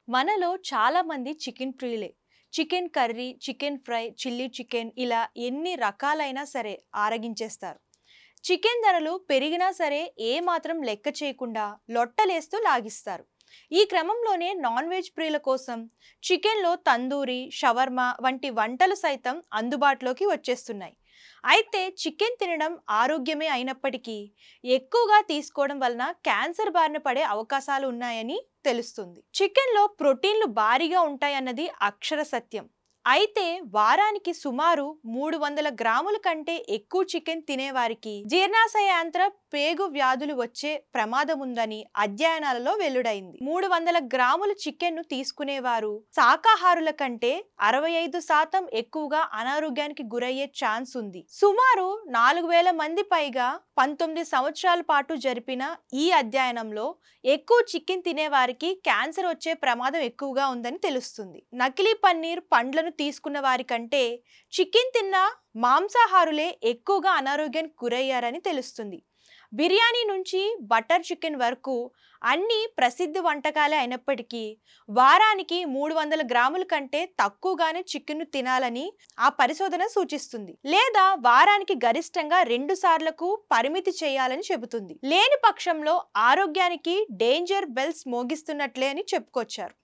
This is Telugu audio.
మనలో చాలా మంది చికెన్ ప్రియులే. Chicken curry, chicken fry, chilli chicken ఇలా ఎన్ని రకాలైనా సరే ఆరగించేస్తారు. చికెన్ ధరలు పెరిగినా సరే ఏమాత్రం లెక్క చేయకుండా లొట్టలేస్తూ లాగిస్తారు. ఈ క్రమంలోనే నాన్ వెజ్ ప్రియుల కోసం చికెన్లో తందూరి, షవర్మా వంటి వంటలు సైతం అందుబాటులోకి వచ్చేస్తున్నాయి. అయితే చికెన్ తినడం ఆరోగ్యమే అయినప్పటికీ ఎక్కువగా తీసుకోవడం వలన క్యాన్సర్ బారిన పడే అవకాశాలు ఉన్నాయని తెలుస్తుంది. చికెన్లో ప్రోటీన్లు భారీగా ఉంటాయన్నది అక్షర సత్యం. అయితే వారానికి సుమారు 300 గ్రాముల కంటే ఎక్కువ చికెన్ తినేవారికి జీర్ణాశయాంత్ర పేగు వ్యాధులు వచ్చే ప్రమాదం ఉందని అధ్యయనాలలో వెలువడైంది. 300 గ్రాముల చికెన్ ను తీసుకునేవారు శాకాహారుల కంటే 65% ఎక్కువగా అనారోగ్యానికి గురయ్యే ఛాన్స్ ఉంది. సుమారు 4000 మంది పైగా 19 సంవత్సరాల పాటు జరిపిన ఈ అధ్యయనంలో ఎక్కువ చికెన్ తినేవారికి క్యాన్సర్ వచ్చే ప్రమాదం ఎక్కువగా ఉందని తెలుస్తుంది. నకిలీ పన్నీర్ పండ్లను తీసుకున్న వారి కంటే చికెన్ తిన్న మాంసాహారులే ఎక్కువగా అనారోగ్యానికి గురయ్యారని తెలుస్తుంది. బిర్యానీ నుంచి బటర్ చికెన్ వరకు అన్ని ప్రసిద్ధ వంటకాలే అయినప్పటికీ వారానికి 300 గ్రాముల కంటే తక్కువగానే చికెన్ తినాలని ఆ పరిశోధన సూచిస్తుంది. లేదా వారానికి గరిష్టంగా 2 సార్లకు పరిమితి చేయాలని చెబుతుంది. లేని పక్షంలో ఆరోగ్యానికి డేంజర్ బెల్స్ మోగిస్తున్నట్లే అని చెప్పుకొచ్చారు.